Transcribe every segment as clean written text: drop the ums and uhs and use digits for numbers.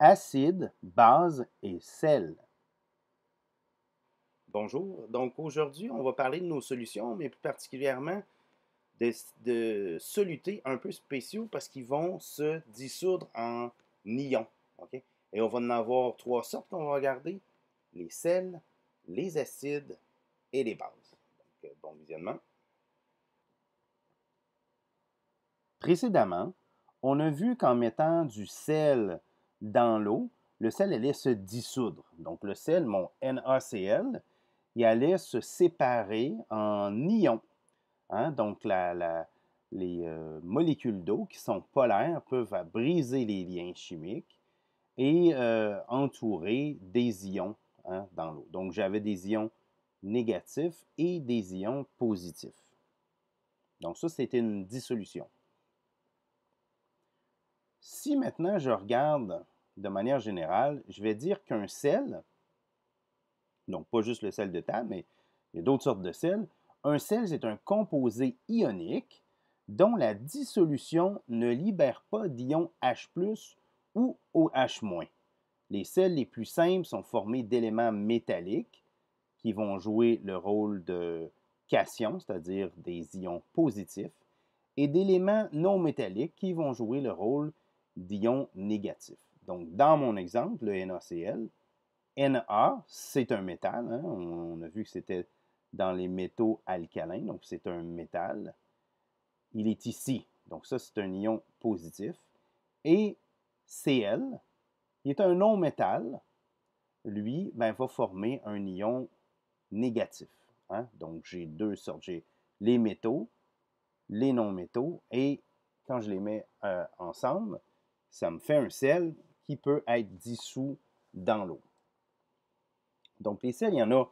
Acide, base et sel. Bonjour. Donc aujourd'hui, on va parler de nos solutions, mais plus particulièrement de, de solutés un peu spéciaux parce qu'ils vont se dissoudre en ions. OK? Et on va en avoir trois sortes qu'on va regarder, les sels, les acides et les bases. Donc, bon visionnement. Précédemment, on a vu qu'en mettant du sel dans l'eau, le sel allait se dissoudre. Donc le sel, mon NaCl, il allait se séparer en ions. Hein? Donc les molécules d'eau qui sont polaires peuvent briser les liens chimiques et entourer des ions, hein, dans l'eau. Donc j'avais des ions négatifs et des ions positifs. Donc ça, c'était une dissolution. Si maintenant je regarde de manière générale, je vais dire qu'un sel, donc pas juste le sel de table, mais il y a d'autres sortes de sels, un sel, c'est un composé ionique dont la dissolution ne libère pas d'ions H+ ou OH-. Les sels les plus simples sont formés d'éléments métalliques qui vont jouer le rôle de cations, c'est-à-dire des ions positifs, et d'éléments non métalliques qui vont jouer le rôle d'ions négatifs. Donc, dans mon exemple, le NaCl, Na, c'est un métal. Hein? On a vu que c'était dans les métaux alcalins, donc c'est un métal. Il est ici. Donc, ça, c'est un ion positif. Et Cl, qui est un non-métal, lui, ben, va former un ion négatif. Hein? Donc, j'ai deux sortes. J'ai les métaux, les non-métaux, et quand je les mets ensemble, ça me fait un sel qui peut être dissous dans l'eau. Donc, les sels, il y en a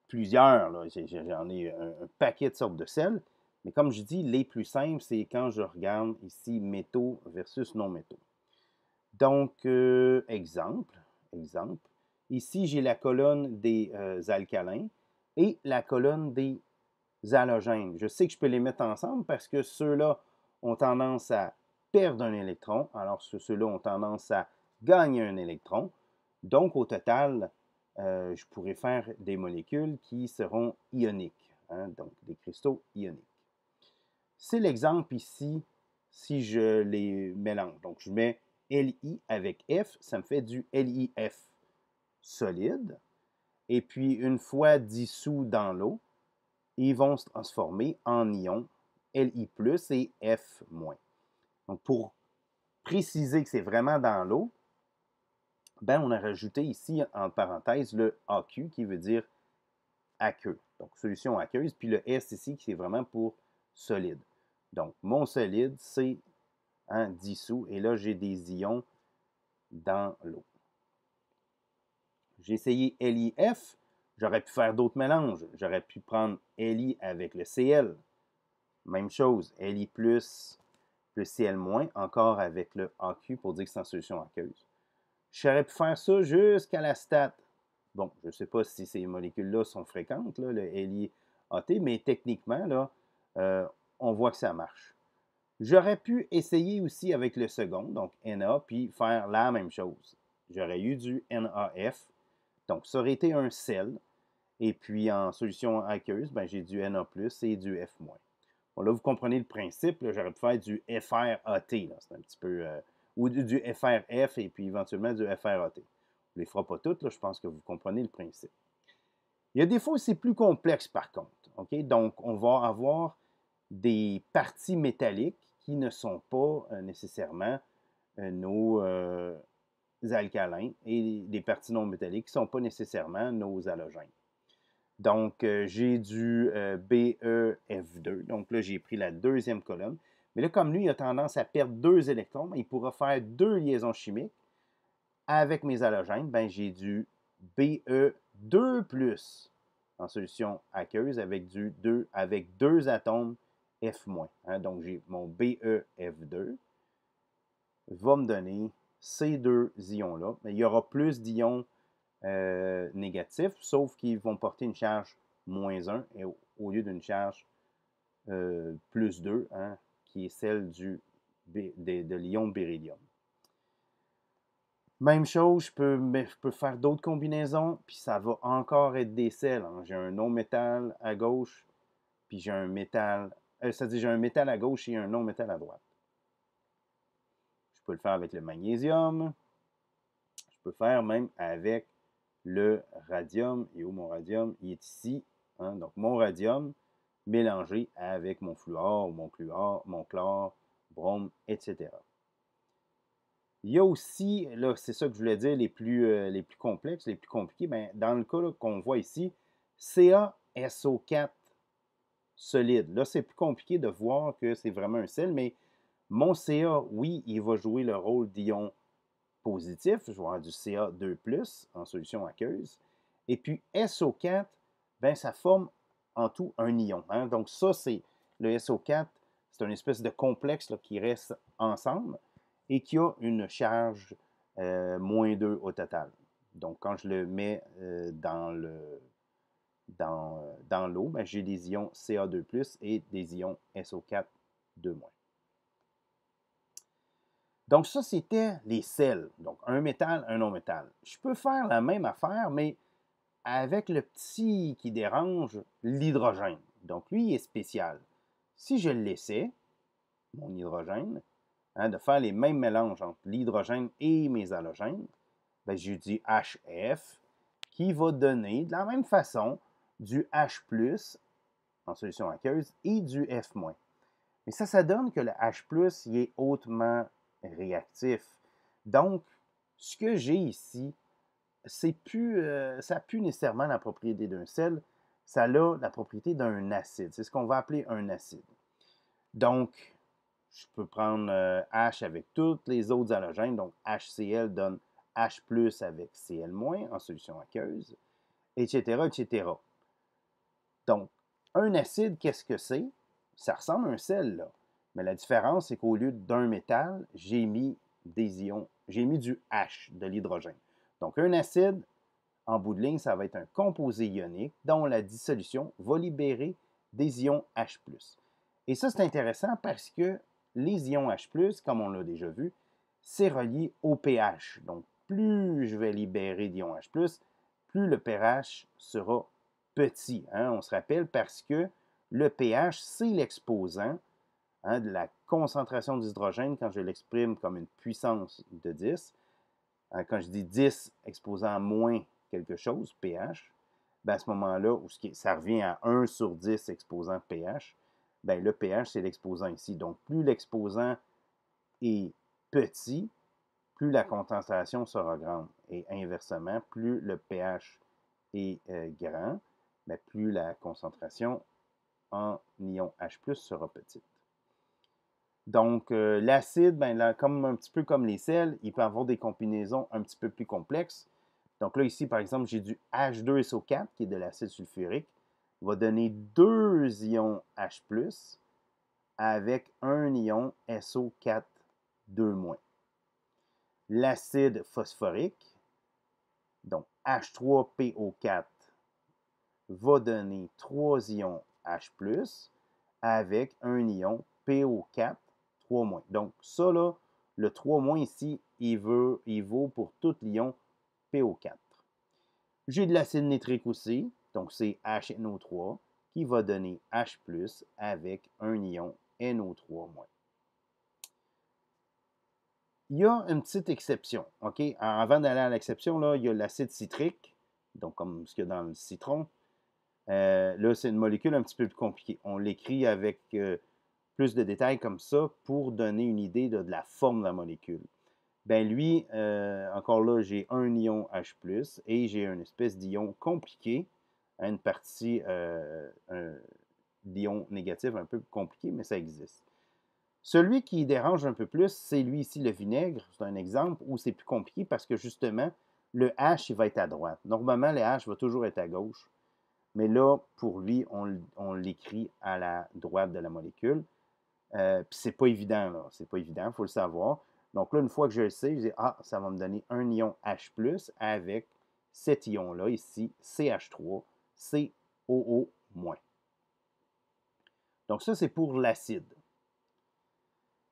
plusieurs. J'en ai un paquet de sortes de sels. Mais comme je dis, les plus simples, c'est quand je regarde ici métaux versus non-métaux. Donc, exemple. Ici, j'ai la colonne des alcalins et la colonne des halogènes. Je sais que je peux les mettre ensemble parce que ceux-là ont tendance à perdre un électron, alors que ceux-là ont tendance à gagner un électron. Donc, au total, je pourrais faire des molécules qui seront ioniques, hein, donc des cristaux ioniques. C'est l'exemple ici si je les mélange. Donc, je mets Li avec F, ça me fait du LiF solide. Et puis, une fois dissous dans l'eau, ils vont se transformer en ions Li+ et F-. Donc, pour préciser que c'est vraiment dans l'eau, ben, on a rajouté ici, en parenthèse, le AQ qui veut dire aqueux. Donc, solution aqueuse. Puis le S ici qui est vraiment pour solide. Donc, mon solide, c'est dissous. Et là, j'ai des ions dans l'eau. J'ai essayé LiF. J'aurais pu faire d'autres mélanges. J'aurais pu prendre Li avec le Cl. Même chose. Li+, plus Cl-, encore avec le AQ pour dire que c'est en solution aqueuse. J'aurais pu faire ça jusqu'à la stat. Bon, je ne sais pas si ces molécules-là sont fréquentes, là, le LiAT, mais techniquement, là, on voit que ça marche. J'aurais pu essayer aussi avec le second, donc Na, puis faire la même chose. J'aurais eu du NaF, donc ça aurait été un sel, et puis en solution aqueuse, ben, j'ai du Na+, et du F-. Bon, là, vous comprenez le principe, j'aurais pu faire du FRAT, c'est un petit peu, ou du FRF, et puis éventuellement du FRAT. On ne les fera pas toutes, là, je pense que vous comprenez le principe. Il y a des fois où c'est plus complexe, par contre. OK? Donc, on va avoir des parties métalliques qui ne sont pas nécessairement nos alcalins et des parties non métalliques qui ne sont pas nécessairement nos halogènes. Donc, j'ai du BeF2. Donc là, j'ai pris la deuxième colonne. Mais là, comme lui, il a tendance à perdre deux électrons, il pourra faire deux liaisons chimiques. Avec mes halogènes, ben, j'ai du Be2+ en solution aqueuse avec deux atomes F-. Hein, donc, j'ai mon BeF2 va me donner ces deux ions-là. Mais il y aura plus d'ions négatifs, sauf qu'ils vont porter une charge -1 et au lieu d'une charge +2, hein, qui est celle de l'ion beryllium. Même chose, je peux faire d'autres combinaisons, puis ça va encore être des sels, hein. J'ai un non-métal à gauche, puis j'ai un métal, c'est-à-dire j'ai un métal à gauche et un non-métal à droite. Je peux le faire avec le magnésium. Je peux faire même avec le radium. Et où mon radium? Il est ici, hein. Donc, mon radium mélangé avec mon fluor, mon chlore, brome, etc. Il y a aussi, là, c'est ça que je voulais dire, les plus complexes, les plus compliqués. Bien, dans le cas qu'on voit ici, CaSO4 solide. Là, c'est plus compliqué de voir que c'est vraiment un sel, mais mon Ca, oui, il va jouer le rôle d'ion positif. Je vais avoir du Ca2+ en solution aqueuse. Et puis SO4, ben, ça forme en tout un ion, hein. Donc ça, c'est le SO4, c'est une espèce de complexe là, qui reste ensemble et qui a une charge -2 au total. Donc quand je le mets dans l'eau, ben, j'ai des ions Ca2+ et des ions SO4 2-. Donc ça, c'était les sels. Donc un métal, un non-métal. Je peux faire la même affaire, mais avec le petit qui dérange, l'hydrogène. Donc lui, il est spécial. Si je le laissais, mon hydrogène, hein, de faire les mêmes mélanges entre l'hydrogène et mes halogènes, ben, j'ai du HF qui va donner de la même façon du H+ en solution aqueuse et du F-. Mais ça donne que le H+, il est hautement réactif. Donc, ce que j'ai ici, c'est plus, ça n'a plus nécessairement la propriété d'un sel, ça a la propriété d'un acide. C'est ce qu'on va appeler un acide. Donc, je peux prendre H avec tous les autres halogènes. Donc, HCl donne H+ avec Cl- en solution aqueuse, etc., etc. Donc, un acide, qu'est-ce que c'est? Ça ressemble à un sel, là. Mais la différence, c'est qu'au lieu d'un métal, j'ai mis des ions, j'ai mis du H, de l'hydrogène. Donc, un acide, en bout de ligne, ça va être un composé ionique dont la dissolution va libérer des ions H+. Et ça, c'est intéressant parce que les ions H+, comme on l'a déjà vu, c'est relié au pH. Donc, plus je vais libérer d'ions H+, plus le pH sera petit, hein. On se rappelle parce que le pH, c'est l'exposant, hein, de la concentration d'hydrogène quand je l'exprime comme une puissance de 10. Hein, quand je dis 10 exposant moins quelque chose, pH, ben à ce moment-là, ça revient à 1 sur 10 exposant pH, ben le pH, c'est l'exposant ici. Donc, plus l'exposant est petit, plus la concentration sera grande. Et inversement, plus le pH est grand, ben plus la concentration en ion H+ sera petite. Donc, l'acide, ben, là, comme un petit peu comme les sels, il peut avoir des combinaisons un petit peu plus complexes. Donc là, ici, par exemple, j'ai du H2SO4, qui est de l'acide sulfurique, va donner 2 ions H+, avec un ion SO4 2-. L'acide phosphorique, donc H3PO4, va donner 3 ions H+, avec un ion PO4 3-. Donc ça, là, le 3- ici, il vaut pour tout l'ion PO4. J'ai de l'acide nitrique aussi, donc c'est HNO3, qui va donner H+, avec un ion NO3-. Il y a une petite exception, OK? Avant d'aller à l'exception, là, il y a l'acide citrique, donc comme ce qu'il y a dans le citron. Là, c'est une molécule un petit peu plus compliquée. On l'écrit avec plus de détails comme ça pour donner une idée de la forme de la molécule. Ben lui, encore là, j'ai un ion H+, et j'ai une espèce d'ion compliqué, une partie d'ion négatif un peu compliqué, mais ça existe. Celui qui dérange un peu plus, c'est lui ici, le vinaigre. C'est un exemple où c'est plus compliqué parce que justement, le H, il va être à droite. Normalement, le H va toujours être à gauche. Mais là, pour lui, on l'écrit à la droite de la molécule. Puis c'est pas évident, là. C'est pas évident, il faut le savoir. Donc là, une fois que je le sais, je dis, ah, ça va me donner un ion H+ avec cet ion-là, ici, CH3, COO-. Donc ça, c'est pour l'acide.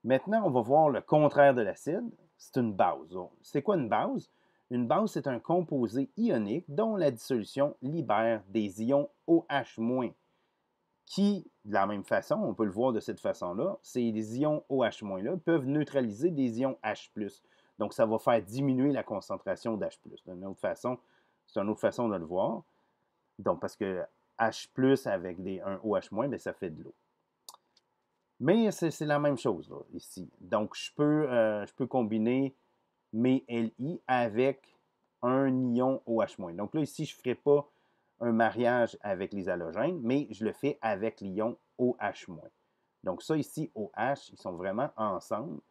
Maintenant, on va voir le contraire de l'acide. c'est une base. C'est quoi une base? Une base, c'est un composé ionique dont la dissolution libère des ions OH-, qui, de la même façon, on peut le voir de cette façon-là, ces ions OH- là peuvent neutraliser des ions H+. Donc, ça va faire diminuer la concentration d'H+. D'une autre façon, c'est une autre façon de le voir. Donc, parce que H+ avec un OH-, bien, ça fait de l'eau. Mais c'est la même chose là, ici. Donc, je peux combiner mes Li avec un ion OH-. Donc là, ici, je ne ferai pas un mariage avec les halogènes, mais je le fais avec l'ion OH-. Donc ça, ici, OH, ils sont vraiment ensemble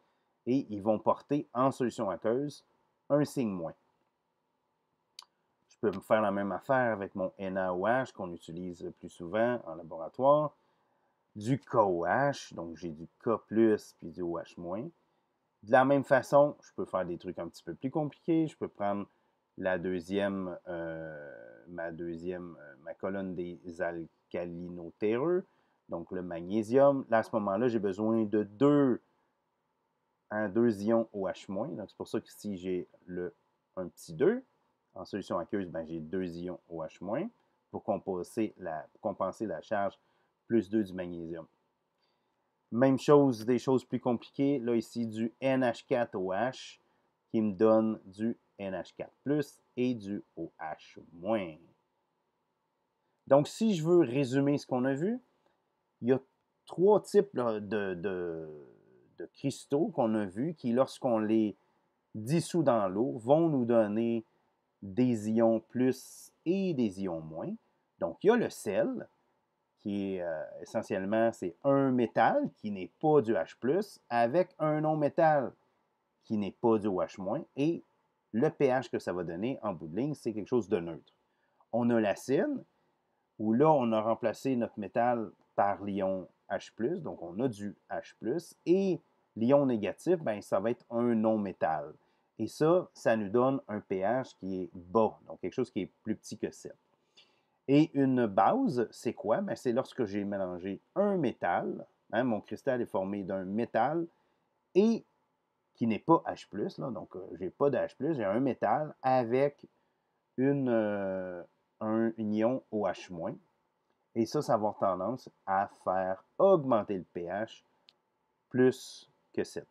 et ils vont porter en solution aqueuse un signe moins. Je peux me faire la même affaire avec mon NaOH qu'on utilise plus souvent en laboratoire. Du KOH, donc j'ai du K+, puis du OH-. De la même façon, je peux faire des trucs un petit peu plus compliqués. Je peux prendre ma colonne des alcalinotéreux, donc le magnésium. Là, à ce moment-là, j'ai besoin de deux ions OH-. Donc, c'est pour ça que si j'ai un petit 2, en solution aqueuse, ben, j'ai 2 ions OH- pour compenser la charge plus 2 du magnésium. Même chose, des choses plus compliquées. Là, ici, du NH4OH qui me donne du NH4+, et du OH-. Donc, si je veux résumer ce qu'on a vu, il y a 3 types là, de cristaux qu'on a vus qui, lorsqu'on les dissout dans l'eau, vont nous donner des ions plus et des ions moins. Donc, il y a le sel, qui est essentiellement, c'est un métal qui n'est pas du H+, avec un non-métal qui n'est pas du OH-, et le pH que ça va donner en bout de ligne, c'est quelque chose de neutre. On a l'acide, où là, on a remplacé notre métal par l'ion H+, donc on a du H+, et l'ion négatif, ben, ça va être un non-métal. Et ça nous donne un pH qui est bas, donc quelque chose qui est plus petit que 7. Et une base, c'est quoi? Ben, c'est lorsque j'ai mélangé un métal, hein, mon cristal est formé d'un métal et qui n'est pas H+, là, donc je n'ai pas de H+, j'ai un métal avec un ion OH-. Et ça va avoir tendance à faire augmenter le pH plus que 7.